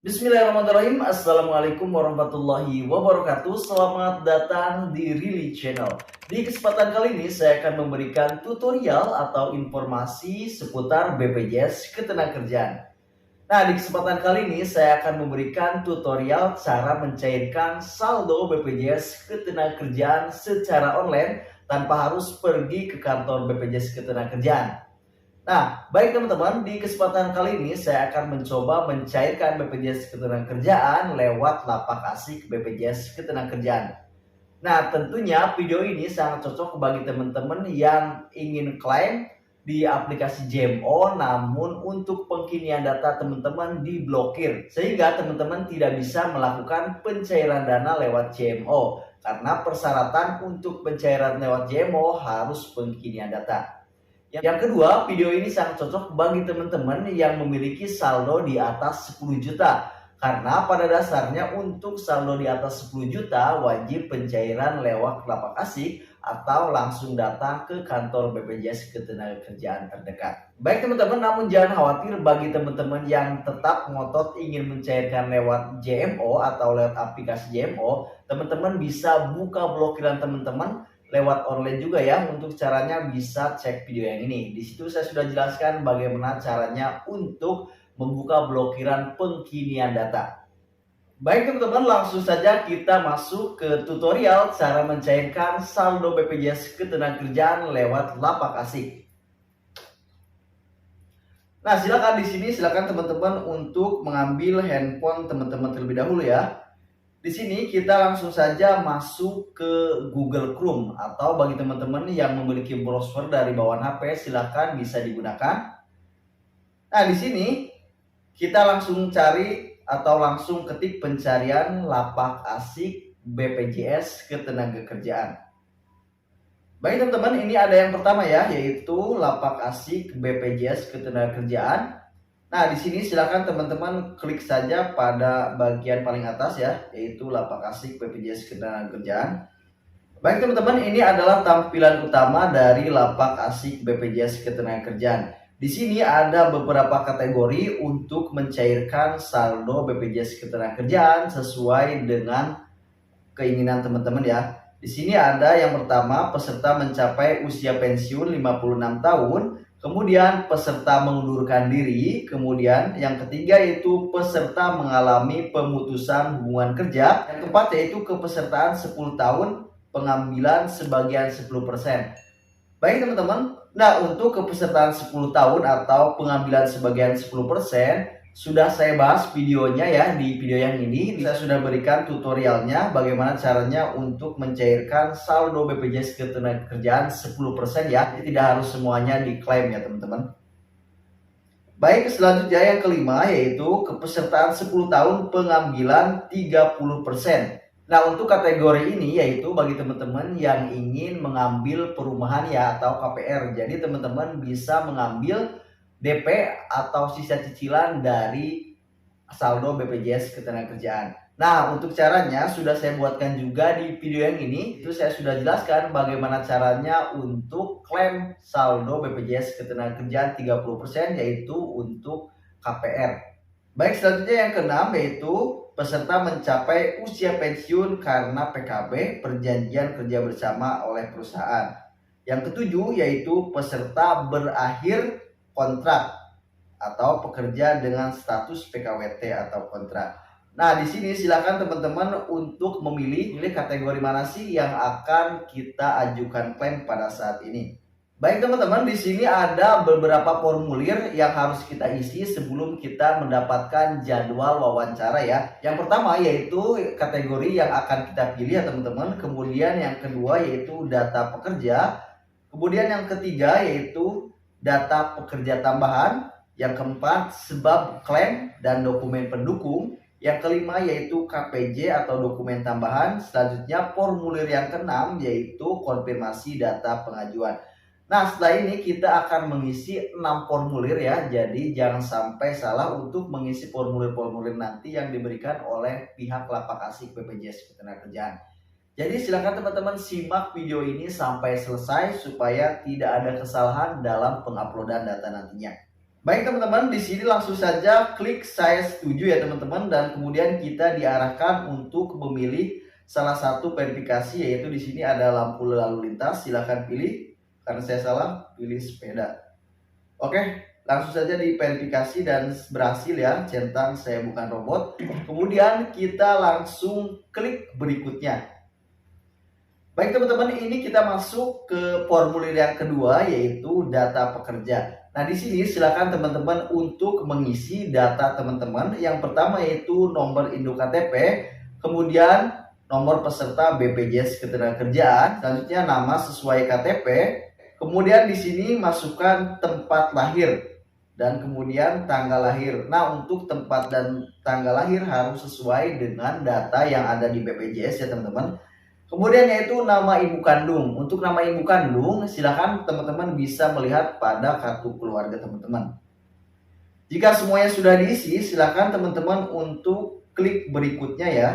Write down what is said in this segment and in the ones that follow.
Bismillahirrahmanirrahim. Assalamualaikum warahmatullahi wabarakatuh. Selamat datang di Rili Channel. Di kesempatan kali ini saya akan memberikan tutorial atau informasi seputar BPJS Ketenagakerjaan. Nah, di kesempatan kali ini saya akan memberikan tutorial cara mencairkan saldo BPJS Ketenagakerjaan secara online tanpa harus pergi ke kantor BPJS Ketenagakerjaan. Nah, baik teman-teman, di kesempatan kali ini saya akan mencoba mencairkan BPJS Ketenagakerjaan lewat lapak asik BPJS Ketenagakerjaan. Nah, tentunya video ini sangat cocok bagi teman-teman yang ingin klaim di aplikasi JMO, namun untuk pengkinian data teman-teman diblokir, sehingga teman-teman tidak bisa melakukan pencairan dana lewat JMO, karena persyaratan untuk pencairan lewat JMO harus pengkinian data. Yang kedua, video ini sangat cocok bagi teman-teman yang memiliki saldo di atas 10 juta. Karena pada dasarnya untuk saldo di atas 10 juta wajib pencairan lewat lapak asik atau langsung datang ke kantor BPJS Ketenagakerjaan terdekat. Baik teman-teman, namun jangan khawatir bagi teman-teman yang tetap ngotot ingin mencairkan lewat JMO atau lewat aplikasi JMO, teman-teman bisa buka blokiran teman-teman lewat online juga ya. Untuk caranya bisa cek video yang ini. Di situ saya sudah jelaskan bagaimana caranya untuk membuka blokiran pengkinian data. Baik teman-teman, langsung saja kita masuk ke tutorial cara mencairkan saldo BPJS Ketenagakerjaan lewat lapak asik. Nah, silakan di sini silakan teman-teman untuk mengambil handphone teman-teman terlebih dahulu ya. Di sini kita langsung saja masuk ke Google Chrome, atau bagi teman-teman yang memiliki browser dari bawaan HP silahkan bisa digunakan. Nah, di sini kita langsung cari atau langsung ketik pencarian lapak asik BPJS Ketenagakerjaan. Baik teman-teman, ini ada yang pertama ya, yaitu lapak asik BPJS Ketenagakerjaan. Nah, di sini silakan teman-teman klik saja pada bagian paling atas ya, yaitu lapak asik BPJS Ketenagakerjaan. Baik teman-teman, ini adalah tampilan utama dari lapak asik BPJS Ketenagakerjaan. Di sini ada beberapa kategori untuk mencairkan saldo BPJS Ketenagakerjaan sesuai dengan keinginan teman-teman ya. Di sini ada yang pertama, peserta mencapai usia pensiun 56 tahun. Kemudian peserta mengundurkan diri. Kemudian yang ketiga yaitu peserta mengalami pemutusan hubungan kerja. Yang keempat yaitu kepesertaan 10 tahun pengambilan sebagian 10%. Baik teman-teman, nah untuk kepesertaan 10 tahun atau pengambilan sebagian 10% sudah saya bahas videonya ya. Di video yang ini saya sudah berikan tutorialnya bagaimana caranya untuk mencairkan saldo BPJS Ketenagakerjaan 10% ya. Jadi tidak harus semuanya diklaim ya teman-teman. Baik, selanjutnya yang kelima yaitu kepesertaan 10 tahun pengambilan 30%. Nah, untuk kategori ini yaitu bagi teman-teman yang ingin mengambil perumahan ya atau KPR. Jadi teman-teman bisa mengambil DP atau sisa cicilan dari saldo BPJS Ketenagakerjaan. Nah, untuk caranya sudah saya buatkan juga di video yang ini. Itu saya sudah jelaskan bagaimana caranya untuk klaim saldo BPJS Ketenagakerjaan 30% yaitu untuk KPR. Baik, selanjutnya yang keenam yaitu peserta mencapai usia pensiun karena PKB, perjanjian kerja bersama oleh perusahaan. Yang ketujuh yaitu peserta berakhir kontrak atau pekerja dengan status PKWT atau kontrak. Nah, di sini silakan teman-teman untuk memilih kategori mana sih yang akan kita ajukan klaim pada saat ini. Baik teman-teman, di sini ada beberapa formulir yang harus kita isi sebelum kita mendapatkan jadwal wawancara ya. Yang pertama yaitu kategori yang akan kita pilih ya teman-teman. Kemudian yang kedua yaitu data pekerja. Kemudian yang ketiga yaitu data pekerja tambahan. Yang keempat sebab klaim dan dokumen pendukung. Yang kelima yaitu KPJ atau dokumen tambahan. Selanjutnya formulir yang keenam yaitu konfirmasi data pengajuan. Nah, setelah ini kita akan mengisi 6 formulir ya. Jadi jangan sampai salah untuk mengisi formulir-formulir nanti yang diberikan oleh pihak lapak asik BPJS Ketenagakerjaan. Jadi silakan teman-teman simak video ini sampai selesai supaya tidak ada kesalahan dalam penguploadan data nantinya. Baik teman-teman, di sini langsung saja klik saya setuju ya teman-teman, dan kemudian kita diarahkan untuk memilih salah satu verifikasi, yaitu di sini ada lampu lalu lintas. Silahkan pilih, karena saya salah pilih sepeda. Oke, langsung saja di verifikasi dan berhasil ya, centang saya bukan robot. Kemudian kita langsung klik berikutnya. Baik teman-teman, ini kita masuk ke formulir yang kedua, yaitu data pekerja. Nah, di sini silakan teman-teman untuk mengisi data teman-teman. Yang pertama yaitu nomor induk KTP, kemudian nomor peserta BPJS Ketenagakerjaan, selanjutnya nama sesuai KTP, kemudian di sini masukkan tempat lahir dan kemudian tanggal lahir. Nah, untuk tempat dan tanggal lahir harus sesuai dengan data yang ada di BPJS ya teman-teman. Kemudian yaitu nama ibu kandung. Untuk nama ibu kandung, silakan teman-teman bisa melihat pada kartu keluarga teman-teman. Jika semuanya sudah diisi, silakan teman-teman untuk klik berikutnya ya.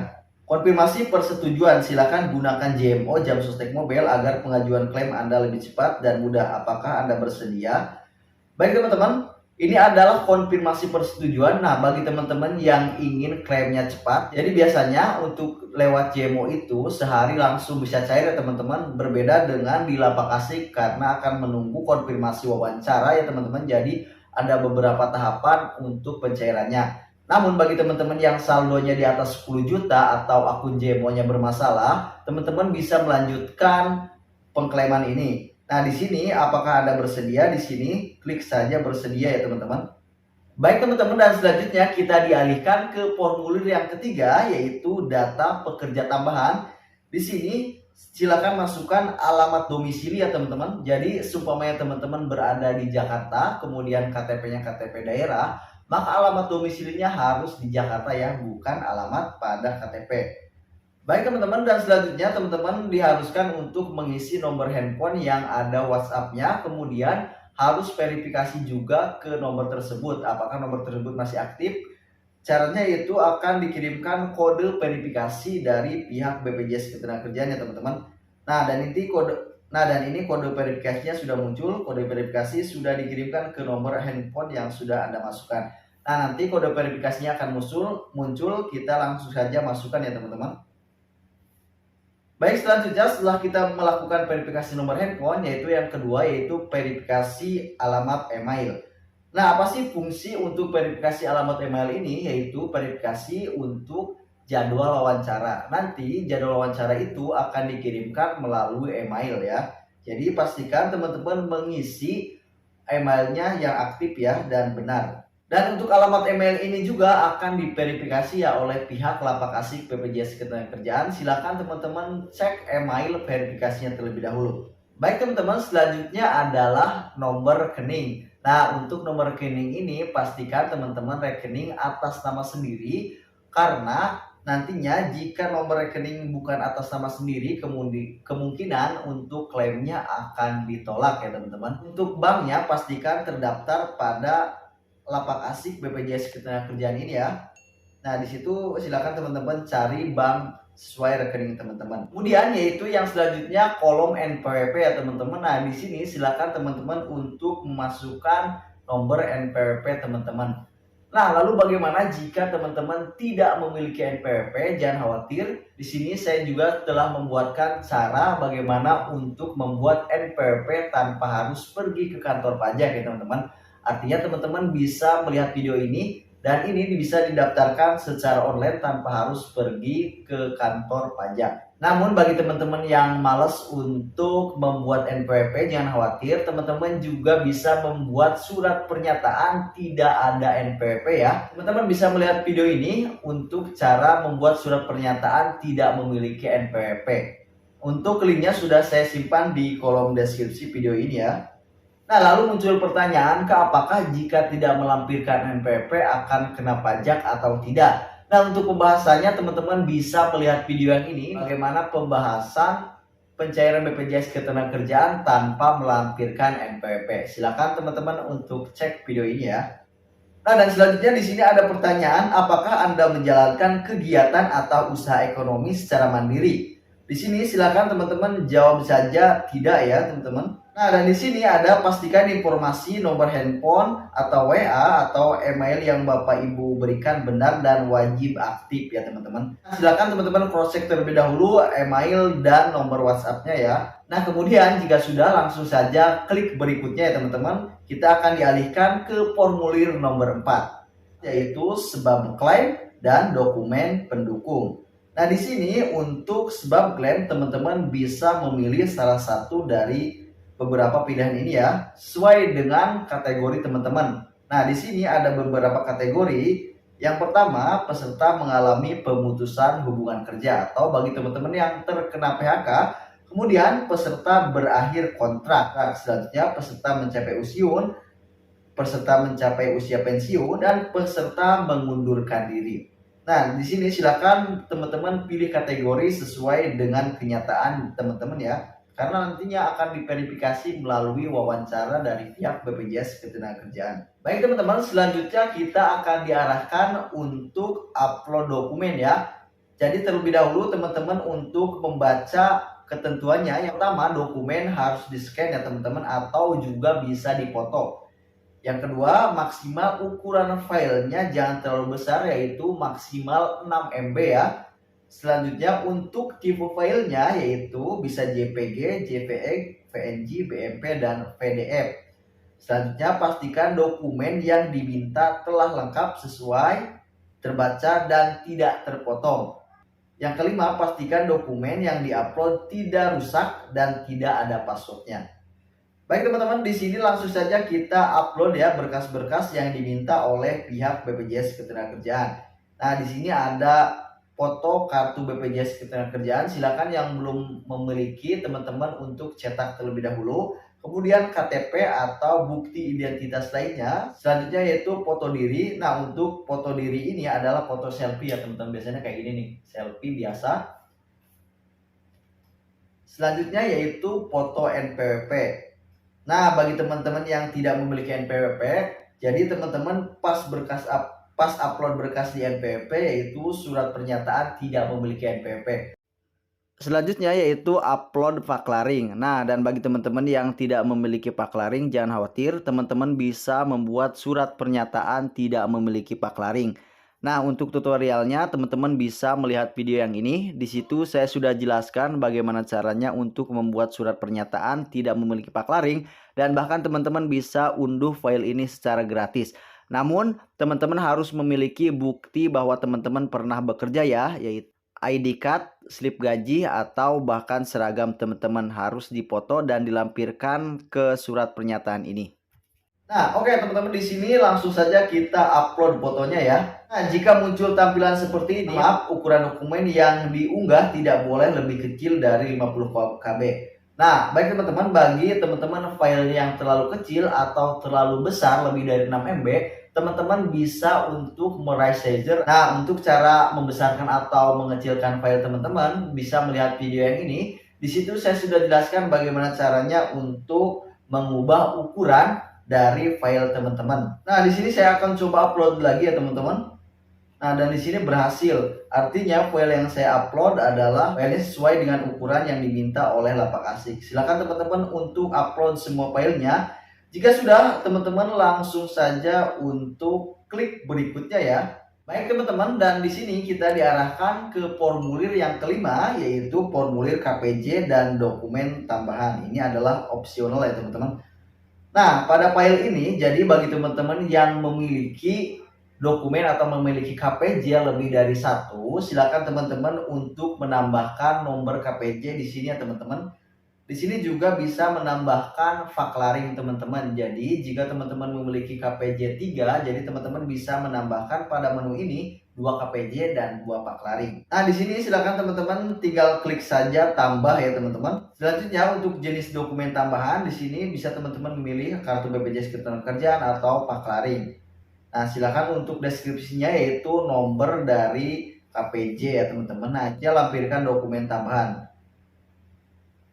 Konfirmasi persetujuan, silakan gunakan JMO Jam Sostek Mobile agar pengajuan klaim Anda lebih cepat dan mudah. Apakah Anda bersedia? Baik teman-teman, ini adalah konfirmasi persetujuan. Nah, bagi teman-teman yang ingin klaimnya cepat, jadi biasanya untuk lewat JMO itu sehari langsung bisa cair ya teman-teman. Berbeda dengan di Lapak Asik karena akan menunggu konfirmasi wawancara ya teman-teman. Jadi ada beberapa tahapan untuk pencairannya. Namun bagi teman-teman yang saldonya di atas 10 juta atau akun JMO-nya bermasalah, teman-teman bisa melanjutkan pengklaiman ini. Nah, di sini apakah Anda bersedia? Di sini klik saja bersedia ya teman-teman. Baik teman-teman, dan selanjutnya kita dialihkan ke formulir yang ketiga, yaitu data pekerja tambahan. Di sini silakan masukkan alamat domisili ya teman-teman. Jadi supaya teman-teman berada di Jakarta, kemudian KTP-nya KTP daerah, maka alamat domisilinya harus di Jakarta ya, bukan alamat pada KTP. Baik teman-teman, dan selanjutnya teman-teman diharuskan untuk mengisi nomor handphone yang ada WhatsApp-nya, kemudian harus verifikasi juga ke nomor tersebut, apakah nomor tersebut masih aktif. Caranya yaitu akan dikirimkan kode verifikasi dari pihak BPJS Ketenagakerjaan ya teman-teman. Nah, dan ini kode verifikasinya sudah muncul, kode verifikasi sudah dikirimkan ke nomor handphone yang sudah Anda masukkan. Nah, nanti kode verifikasinya akan muncul, kita langsung saja masukkan ya teman-teman. Baik, selanjutnya setelah kita melakukan verifikasi nomor handphone, yaitu yang kedua yaitu verifikasi alamat email. Nah, apa sih fungsi untuk verifikasi alamat email ini? Yaitu verifikasi untuk jadwal wawancara. Nanti jadwal wawancara itu akan dikirimkan melalui email ya. Jadi pastikan teman-teman mengisi emailnya yang aktif ya dan benar. Dan untuk alamat email ini juga akan diverifikasi ya oleh pihak Lapak Asik BPJS Ketenagakerjaan. Silakan teman-teman cek email verifikasinya terlebih dahulu. Baik teman-teman, selanjutnya adalah nomor rekening. Nah, untuk nomor rekening ini pastikan teman-teman rekening atas nama sendiri, karena nantinya jika nomor rekening bukan atas nama sendiri, kemungkinan untuk klaimnya akan ditolak ya teman-teman. Untuk banknya pastikan terdaftar pada Lapak Asik BPJS Ketenagakerjaan ini ya. Nah, di situ silakan teman-teman cari bank sesuai rekening teman-teman. Kemudian yaitu yang selanjutnya kolom NPWP ya teman-teman. Nah, di sini silakan teman-teman untuk memasukkan nomor NPWP teman-teman. Nah, lalu bagaimana jika teman-teman tidak memiliki NPWP? Jangan khawatir. Di sini saya juga telah membuatkan cara bagaimana untuk membuat NPWP tanpa harus pergi ke kantor pajak ya teman-teman. Artinya teman-teman bisa melihat video ini dan ini bisa didaftarkan secara online tanpa harus pergi ke kantor pajak. Namun bagi teman-teman yang malas untuk membuat NPWP, jangan khawatir, teman-teman juga bisa membuat surat pernyataan tidak ada NPWP ya. Teman-teman bisa melihat video ini untuk cara membuat surat pernyataan tidak memiliki NPWP. Untuk linknya sudah saya simpan di kolom deskripsi video ini ya. Nah, lalu muncul pertanyaan, apakah jika tidak melampirkan NPWP akan kena pajak atau tidak? Nah, untuk pembahasannya teman-teman bisa melihat video yang ini, bagaimana pembahasan pencairan BPJS Ketenagakerjaan tanpa melampirkan NPWP. Silakan teman-teman untuk cek video ini ya. Nah, dan selanjutnya di sini ada pertanyaan, apakah Anda menjalankan kegiatan atau usaha ekonomi secara mandiri? Di sini silakan teman-teman jawab saja tidak ya teman-teman. Nah, dan di sini ada pastikan informasi nomor handphone atau WA atau email yang Bapak Ibu berikan benar dan wajib aktif ya teman-teman. Silakan teman-teman cross check terlebih dahulu email dan nomor WhatsApp-nya ya. Nah, kemudian jika sudah langsung saja klik berikutnya ya teman-teman. Kita akan dialihkan ke formulir nomor 4 yaitu sebab klaim dan dokumen pendukung. Nah, di sini untuk sebab klaim teman-teman bisa memilih salah satu dari beberapa pilihan ini ya, sesuai dengan kategori teman-teman. Nah, di sini ada beberapa kategori. Yang pertama, peserta mengalami pemutusan hubungan kerja atau bagi teman-teman yang terkena PHK, kemudian peserta berakhir kontrak. Nah, selanjutnya peserta mencapai usia pensiun dan peserta mengundurkan diri. Nah, di sini silakan teman-teman pilih kategori sesuai dengan kenyataan teman-teman ya. Karena nantinya akan diverifikasi melalui wawancara dari pihak BPJS Ketenagakerjaan. Baik teman-teman, selanjutnya kita akan diarahkan untuk upload dokumen ya. Jadi terlebih dahulu teman-teman untuk membaca ketentuannya, yang pertama dokumen harus di-scan ya teman-teman atau juga bisa dipoto. Yang kedua, maksimal ukuran filenya jangan terlalu besar yaitu maksimal 6 MB ya. Selanjutnya untuk tipe filenya yaitu bisa JPG, JPEG, PNG, BMP, dan PDF. Selanjutnya pastikan dokumen yang diminta telah lengkap, sesuai, terbaca, dan tidak terpotong. Yang kelima, pastikan dokumen yang diupload tidak rusak dan tidak ada passwordnya. Baik teman-teman, di sini langsung saja kita upload ya berkas-berkas yang diminta oleh pihak BPJS Ketenagakerjaan. Nah, di sini ada foto kartu BPJS Ketenagakerjaan. Silakan yang belum memiliki teman-teman untuk cetak terlebih dahulu. Kemudian KTP atau bukti identitas lainnya. Selanjutnya yaitu foto diri. Nah, untuk foto diri ini adalah foto selfie ya teman-teman. Biasanya kayak gini nih, selfie biasa. Selanjutnya yaitu foto NPWP. Nah, bagi teman-teman yang tidak memiliki NPWP, jadi teman-teman pas upload berkas di NPWP yaitu surat pernyataan tidak memiliki NPWP. Selanjutnya yaitu upload paklaring. Nah, dan bagi teman-teman yang tidak memiliki paklaring, jangan khawatir, teman-teman bisa membuat surat pernyataan tidak memiliki paklaring. Nah, untuk tutorialnya teman-teman bisa melihat video yang ini. Di situ saya sudah jelaskan bagaimana caranya untuk membuat surat pernyataan tidak memiliki paklaring, dan bahkan teman-teman bisa unduh file ini secara gratis. Namun, teman-teman harus memiliki bukti bahwa teman-teman pernah bekerja ya, yaitu ID card, slip gaji, atau bahkan seragam teman-teman harus dipoto dan dilampirkan ke surat pernyataan ini. Nah, oke teman-teman, di sini langsung saja kita upload fotonya ya. Nah, jika muncul tampilan seperti ini, maaf, ukuran dokumen yang diunggah tidak boleh lebih kecil dari 50 KB. Nah, baik teman-teman, bagi teman-teman file yang terlalu kecil atau terlalu besar lebih dari 6 MB, teman-teman bisa untuk meresize. Nah, untuk cara membesarkan atau mengecilkan file teman-teman bisa melihat video yang ini. Di situ saya sudah jelaskan bagaimana caranya untuk mengubah ukuran dari file teman-teman. Nah, di sini saya akan coba upload lagi ya teman-teman. Nah, dan di sini berhasil. Artinya file yang saya upload adalah filenya sesuai dengan ukuran yang diminta oleh Lapak Asik. Silakan teman-teman untuk upload semua filenya. Jika sudah, teman-teman langsung saja untuk klik berikutnya ya. Baik teman-teman, dan di sini kita diarahkan ke formulir yang kelima, yaitu formulir KPJ dan dokumen tambahan. Ini adalah opsional ya teman-teman. Nah, pada file ini, jadi bagi teman-teman yang memiliki dokumen atau memiliki KPJ lebih dari satu, silakan teman-teman untuk menambahkan nomor KPJ di sini ya teman-teman. Di sini juga bisa menambahkan paklaring teman-teman. Jadi, jika teman-teman memiliki KPJ 3, jadi teman-teman bisa menambahkan pada menu ini 2 KPJ dan 2 paklaring. Nah, di sini silakan teman-teman tinggal klik saja tambah ya teman-teman. Selanjutnya untuk jenis dokumen tambahan di sini bisa teman-teman memilih kartu BPJS Ketenagakerjaan atau paklaring. Nah, silakan untuk deskripsinya yaitu nomor dari KPJ ya teman-teman. Nah, lampirkan dokumen tambahan.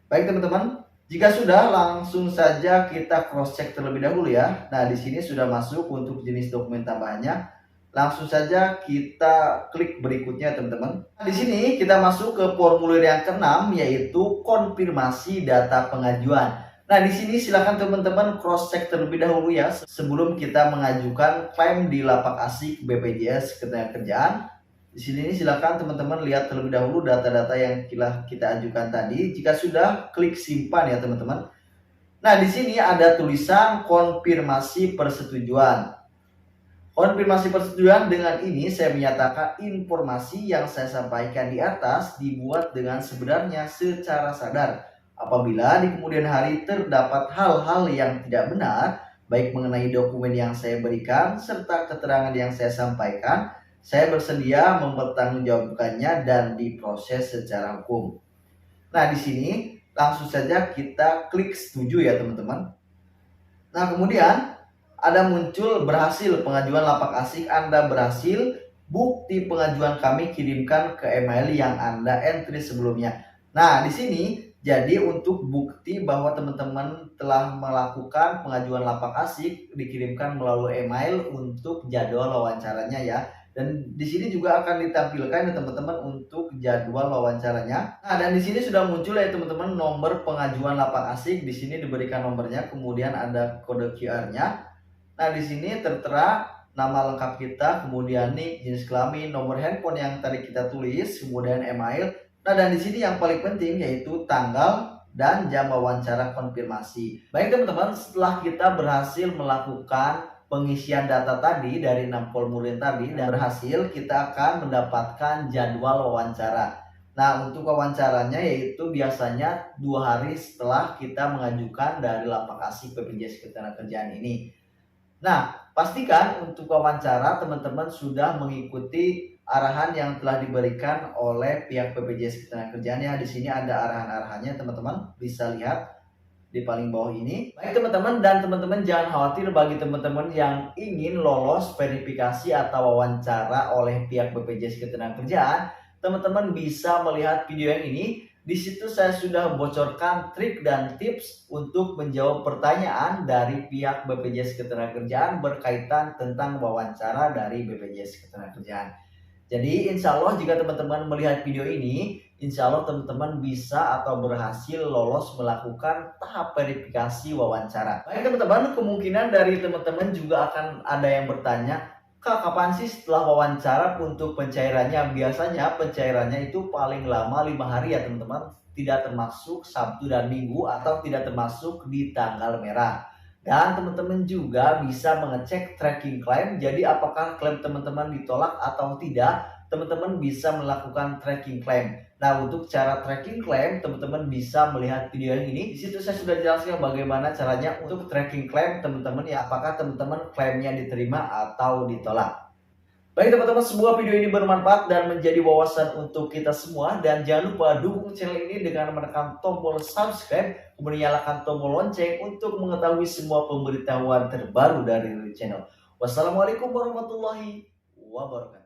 Baik teman-teman, jika sudah langsung saja kita cross check terlebih dahulu ya. Nah, di sini sudah masuk untuk jenis dokumen tambahannya. Langsung saja kita klik berikutnya teman-teman. Di sini kita masuk ke formulir yang keenam yaitu konfirmasi data pengajuan. Nah, di sini silakan teman-teman cross check terlebih dahulu ya sebelum kita mengajukan klaim di lapak asik BPJS Ketenagakerjaan. Di sini silakan teman-teman lihat terlebih dahulu data-data yang kita ajukan tadi. Jika sudah, klik simpan ya teman-teman. Nah, di sini ada tulisan konfirmasi persetujuan. Konfirmasi persetujuan dengan ini saya menyatakan informasi yang saya sampaikan di atas dibuat dengan sebenarnya secara sadar. Apabila di kemudian hari terdapat hal-hal yang tidak benar, baik mengenai dokumen yang saya berikan serta keterangan yang saya sampaikan, saya bersedia mempertanggungjawabkannya dan diproses secara hukum. Nah, di sini langsung saja kita klik setuju ya teman-teman. Nah, kemudian ada muncul berhasil pengajuan lapak asik Anda berhasil, bukti pengajuan kami kirimkan ke email yang Anda entry sebelumnya. Nah, di sini jadi untuk bukti bahwa teman-teman telah melakukan pengajuan lapak asik dikirimkan melalui email untuk jadwal wawancaranya ya. Dan di sini juga akan ditampilkan ya teman-teman untuk jadwal wawancaranya. Nah, dan di sini sudah muncul ya teman-teman nomor pengajuan lapak asik. Di sini diberikan nomornya, kemudian ada kode QR-nya. Nah, di sini tertera nama lengkap kita, kemudian nik, jenis kelamin, nomor handphone yang tadi kita tulis, kemudian email. Nah, dan di sini yang paling penting yaitu tanggal dan jam wawancara konfirmasi. Baik teman-teman, setelah kita berhasil melakukan pengisian data tadi dari 6 formulir tadi dan berhasil, kita akan mendapatkan jadwal wawancara. Nah, untuk wawancaranya yaitu biasanya 2 hari setelah kita mengajukan dari lapak asik BPJS Ketenagakerjaan ini. Nah, pastikan untuk wawancara teman-teman sudah mengikuti arahan yang telah diberikan oleh pihak BPJS Ketenagakerjaan ya. Di sini ada arahan-arahannya teman-teman, bisa lihat di paling bawah ini. Baik teman-teman, dan teman-teman jangan khawatir bagi teman-teman yang ingin lolos verifikasi atau wawancara oleh pihak BPJS Ketenagakerjaan, teman-teman bisa melihat video yang ini. Di situ saya sudah bocorkan trik dan tips untuk menjawab pertanyaan dari pihak BPJS Ketenagakerjaan berkaitan tentang wawancara dari BPJS Ketenagakerjaan. Jadi insya Allah jika teman-teman melihat video ini, insya Allah teman-teman bisa atau berhasil lolos melakukan tahap verifikasi wawancara. Baik teman-teman, kemungkinan dari teman-teman juga akan ada yang bertanya, Kak, kapan sih setelah wawancara untuk pencairannya? Biasanya pencairannya itu paling lama 5 hari ya teman-teman, tidak termasuk Sabtu dan Minggu atau tidak termasuk di tanggal merah. Dan teman-teman juga bisa mengecek tracking claim. Jadi apakah klaim teman-teman ditolak atau tidak, teman-teman bisa melakukan tracking claim. Nah, untuk cara tracking claim, teman-teman bisa melihat video yang ini. Di situ saya sudah jelaskan bagaimana caranya untuk tracking claim teman-teman ya, apakah teman-teman klaimnya diterima atau ditolak. Baik teman-teman, semoga video ini bermanfaat dan menjadi wawasan untuk kita semua. Dan jangan lupa dukung channel ini dengan menekan tombol subscribe, kemudian nyalakan tombol lonceng untuk mengetahui semua pemberitahuan terbaru dari channel. Wassalamualaikum warahmatullahi wabarakatuh.